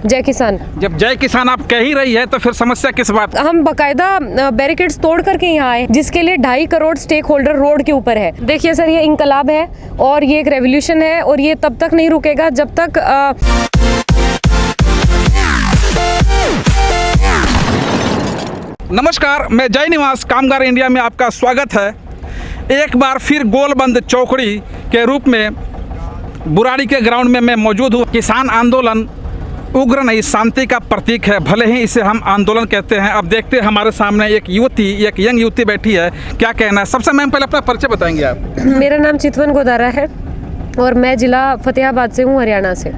जय किसान। जब जय किसान आप कह ही रही है तो फिर समस्या किस बात? हम बकायदा बैरिकेड्स तोड़ करके यहाँ आए, जिसके लिए 2.5 करोड़ स्टेक होल्डर रोड के ऊपर है। देखिए सर, ये इंकलाब है और ये एक रेवोल्यूशन है और ये तब तक नहीं रुकेगा जब तक नमस्कार, मैं जय निवास कामगार इंडिया में आपका स्वागत है। एक बार फिर गोलबंद चौकड़ी के रूप में बुराड़ी के ग्राउंड में मैं मौजूद हूँ। किसान आंदोलन उग्र नहीं, शांति का प्रतीक है, भले ही इसे हम आंदोलन कहते हैं। अब देखते हैं हमारे सामने एक यंग युवती बैठी है, क्या कहना है। सबसे मैम पहले अपना परिचय बताएंगे आप? मेरा नाम चितवन गोदारा है और मैं जिला फतेहाबाद से हूँ, हरियाणा से।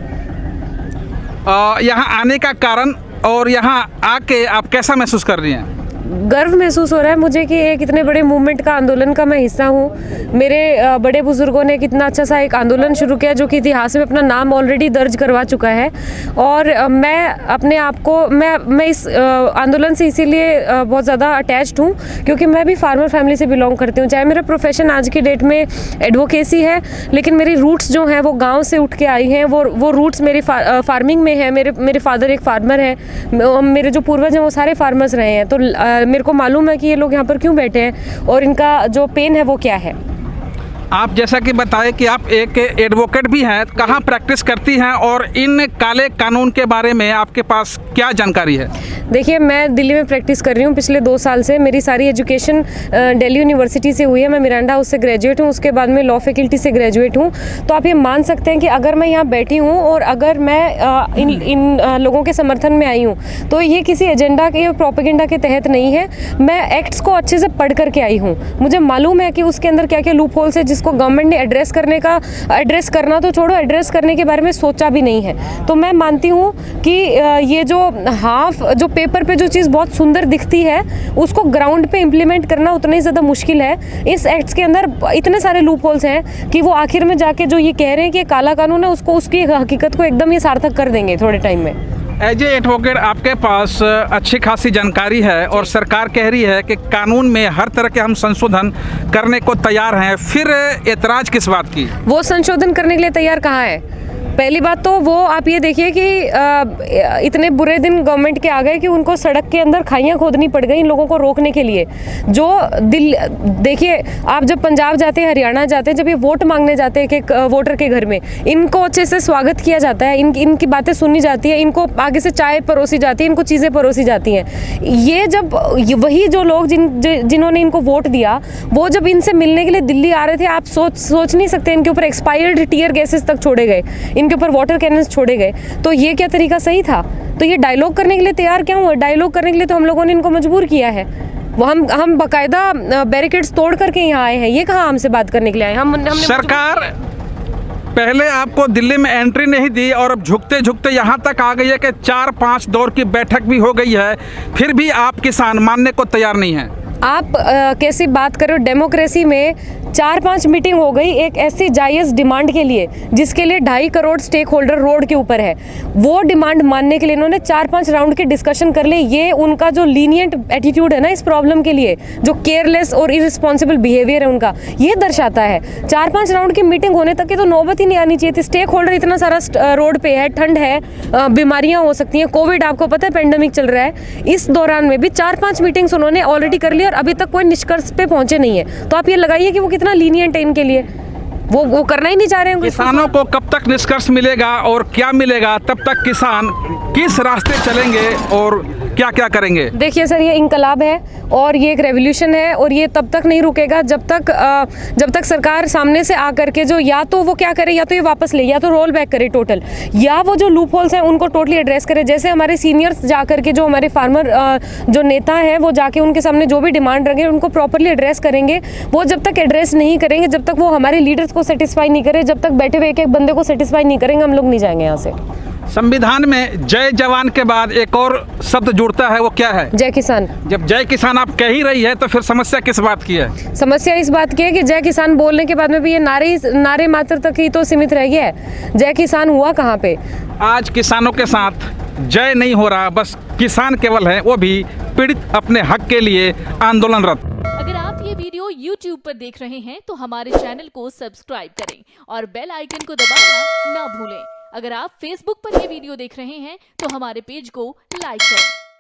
यहाँ आने का कारण और यहाँ आके आप कैसा महसूस कर रही हैं? गर्व महसूस हो रहा है मुझे कि एक इतने बड़े मूवमेंट का, आंदोलन का मैं हिस्सा हूँ। मेरे बड़े बुजुर्गों ने कितना अच्छा सा एक आंदोलन शुरू किया जो कि इतिहास में अपना नाम ऑलरेडी दर्ज करवा चुका है। और मैं अपने आप को मैं इस आंदोलन से इसीलिए बहुत ज़्यादा अटैच्ड हूँ क्योंकि मैं भी फार्मर फैमिली से बिलोंग करती हूँ। चाहे मेरा प्रोफेशन आज की डेट में एडवोकेसी है, लेकिन मेरी रूट्स जो हैं वो गाँव से उठ के आई हैं। वो रूट्स मेरी फार्मिंग में है। मेरे फादर एक फार्मर है, मेरे जो पूर्वज हैं वो सारे फार्मर्स रहे हैं। तो मेरे को मालूम है कि ये लोग यहाँ पर क्यों बैठे हैं और इनका जो पेन है वो क्या है। आप जैसा कि बताएं कि आप एक एडवोकेट भी हैं, कहाँ प्रैक्टिस करती हैं और इन काले कानून के बारे में आपके पास क्या जानकारी है? देखिए, मैं दिल्ली में प्रैक्टिस कर रही हूँ पिछले 2 साल से। मेरी सारी एजुकेशन दिल्ली यूनिवर्सिटी से हुई है। मैं मिरांडा हाउस से ग्रेजुएट हूँ, उसके बाद में लॉ फैकल्टी से ग्रेजुएट हूँ। तो आप ये मान सकते हैं कि अगर मैं यहाँ बैठी हूँ और अगर मैं इन लोगों के समर्थन में आई हूँ तो ये किसी एजेंडा के, प्रोपेगेंडा के तहत नहीं है। मैं एक्ट्स को अच्छे से पढ़ करके आई हूँ। मुझे मालूम है कि उसके अंदर क्या क्या लूप होल्स है जिसको गवर्नमेंट ने एड्रेस करना तो छोड़ो, एड्रेस करने के बारे में सोचा भी नहीं है। तो मैं मानती हूँ कि ये जो पेपर पे जो चीज़ बहुत सुंदर दिखती है उसको ग्राउंड पे इम्प्लीमेंट करना उतना ही ज़्यादा मुश्किल है। इस एक्ट्स के अंदर इतने सारे लूप होल्स हैं कि वो आखिर में जाके जो ये कह रहे हैं कि काला कानून है उसको, उसकी हकीकत को एकदम ये सार्थक कर देंगे थोड़े टाइम में। एज ए एडवोकेट आपके पास अच्छी खासी जानकारी है और सरकार कह रही है कि कानून में हर तरह के हम संशोधन करने को तैयार हैं, फिर एतराज किस बात की? वो संशोधन करने के लिए तैयार कहाँ है? पहली बात तो वो आप ये देखिए कि इतने बुरे दिन गवर्नमेंट के आ गए कि उनको सड़क के अंदर खाइयाँ खोदनी पड़ गई इन लोगों को रोकने के लिए। जो देखिए, आप जब पंजाब जाते हैं, हरियाणा जाते हैं, जब ये वोट मांगने जाते हैं एक वोटर के घर में, इनको अच्छे से स्वागत किया जाता है, इनकी बातें सुनी जाती है, इनको आगे से चाय परोसी जाती है, इनको चीज़ें परोसी जाती हैं। ये जब वही जो लोग जिन्होंने इनको वोट दिया वो जब इनसे मिलने के लिए दिल्ली आ रहे थे, आप सोच नहीं सकते इनके ऊपर एक्सपायर्ड टीयर गैसेस तक छोड़े गए, इनके ऊपर वाटर कैनन्स छोड़े गए। तो ये क्या तरीका सही था? तो ये डायलॉग करने के लिए तैयार क्यों हुआ? डायलॉग करने के लिए तो हम लोगों ने इनको मजबूर किया है। वो हम बकायदा बैरिकेड्स तोड़ करके यहाँ आए हैं। ये कहाँ हमसे बात करने के लिए आए? हमने सरकार पहले आपको दिल्ली में एंट्री नहीं दी और अब झुकते झुकते यहाँ तक आ गई है कि 4-5 दौर की बैठक भी हो गई है, फिर भी आप किसान मानने को तैयार नहीं हैं। आप कैसी बात कर रहे हो? डेमोक्रेसी में 4-5 मीटिंग हो गई एक ऐसी जायज़ डिमांड के लिए जिसके लिए 2.5 करोड़ स्टेक होल्डर रोड के ऊपर है। वो डिमांड मानने के लिए इन्होंने 4-5 राउंड की डिस्कशन कर ली। ये उनका जो लीनियंट एटीट्यूड है ना इस प्रॉब्लम के लिए, जो केयरलेस और इररिस्पॉन्सिबल बिहेवियर है उनका, ये दर्शाता है। 4-5 राउंड की मीटिंग होने तक की तो नौबत ही नहीं आनी चाहिए थी। स्टेक होल्डर इतना सारा रोड पे है, ठंड है, बीमारियाँ हो सकती हैं, कोविड आपको पता है पेंडेमिक चल रहा है। इस दौरान में भी 4-5 मीटिंग्स उन्होंने ऑलरेडी कर ली और अभी तक कोई निष्कर्ष पे पहुंचे नहीं है। तो आप ये लगाइए कि वो कितना लीनियंट है इनके लिए। वो करना ही नहीं चाह रहे हैं। किसानों को कब तक निष्कर्ष मिलेगा और क्या मिलेगा, तब तक किसान किस रास्ते चलेंगे और क्या क्या करेंगे? देखिए सर, ये इंकलाब है और ये एक रेवोल्यूशन है और ये तब तक नहीं रुकेगा जब तक सरकार सामने से आकर के जो या तो वो क्या करे, या तो ये वापस ले, या तो रोल बैक करे टोटल, या वो जो लूप होल्स हैं उनको टोटली एड्रेस करे। जैसे हमारे सीनियर्स जा करके, जो हमारे फार्मर जो नेता हैं वो जाके उनके सामने जो भी डिमांड रखेंगे उनको प्रॉपरली एड्रेस करेंगे। वो जब तक एड्रेस नहीं करेंगे, जब तक वो हमारे लीडर्स को सेटिस्फाई नहीं करे, जब तक बैठे हुए एक एक बंदे को सेटिस्फाई नहीं करेंगे, हम लोग नहीं जाएंगे यहाँ से। संविधान में जय जवान के बाद एक और शब्द जुड़ता है, वो क्या है? जय किसान। जब जय किसान आप कह ही रही है तो फिर समस्या किस बात की है? समस्या इस बात की है कि जय किसान बोलने के बाद में भी ये नारे मात्र तक ही तो सीमित रह गया है। जय किसान हुआ कहाँ पे? आज किसानों के साथ जय नहीं हो रहा, बस किसान केवल है, वो भी पीड़ित अपने हक के लिए आंदोलनरत। अगर आप ये वीडियो YouTube पर देख रहे हैं तो हमारे चैनल को सब्सक्राइब करें और बेल आइकन को दबाना ना भूलें। अगर आप Facebook पर यह वीडियो देख रहे हैं तो हमारे पेज को लाइक करें